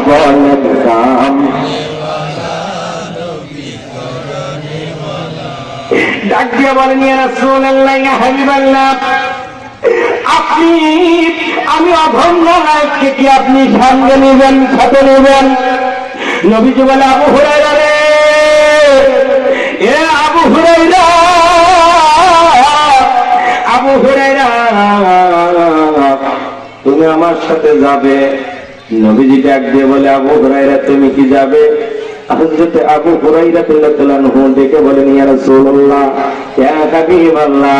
বলেন কাম ডাক দিয়ে বলেন ইয়া রাসূলুল্লাহ ইয়া হাবিবাল্লাহ আপনি আমি অভঙ্গ নায়ককে কি আপনি সঙ্গে নেবেন সাথে নেবেন নবীজি বলে আবু হুরায়রা রে এ আবু হুরায়রা আবু হুরায়রা তুমি আমার সাথে যাবে নবীজি ডাক দিয়ে বলে আবু হুরায়রা তুমি কি যাবে হযরত আবু হুরায়রা রাদিয়াল্লাহু আনহু ডেকে বলেন ইয়া রাসূলুল্লাহ ইয়া হাবিবাল্লাহ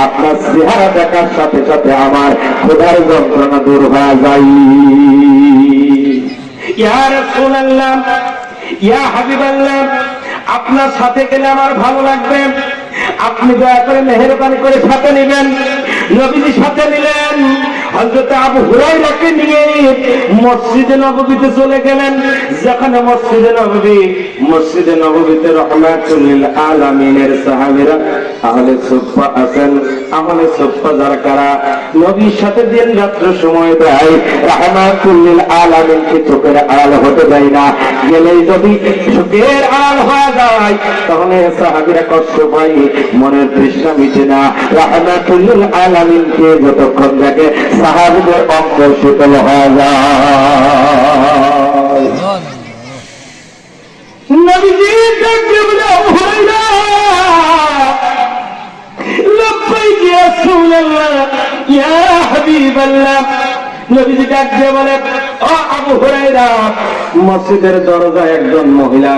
আপনার চেহারা দেখার সাথে সাথে আমার ক্ষুধার যন্ত্রণা দূর হয়ে যায় ইয়া রাসূলুল্লাহ ইয়া হাবিবাল্লাহ আপনার সাথে গেলে আমার ভালো লাগবে আপনি দয়া করে মেহেরবানি করে সাথে নেবেন নবীজি সাথে নিলেন হযরত আবু হুরায়রাকে নিয়ে মসজিদে নববীতে চলে গেলেন যেখানে মসজিদে নববীতে রাহমাতুল লিল আলামিনের সাহাবীরা আহলে সুফফা আছেন আহলে সুফফা যারা কারা নবীর সাথে দিন রাত্র সময় দেয় রাহমাতুল লিল আলামিনকে চোখের আড়াল হতে দেয় না গেলেই যদি চোখের আড়াল হয়ে যায় তাহলে সাহাবীরা কষ্ট পায় মনের তৃষ্ণা মিটে না রাহমাতুল লিল আলামিনকে যতক্ষণ দেখে সাহাবীদের অঙ্গ শীতল হয়ে যায় নবীজি ডাকতে বলে আবু হুরায়রা লব্বাইক ইয়া রাসূলুল্লাহ ইয়া হাবিবাল্লাহ নবীজি ডাকতে বলে ও আবু হুরায়রা মসজিদের দরজায় একজন মহিলা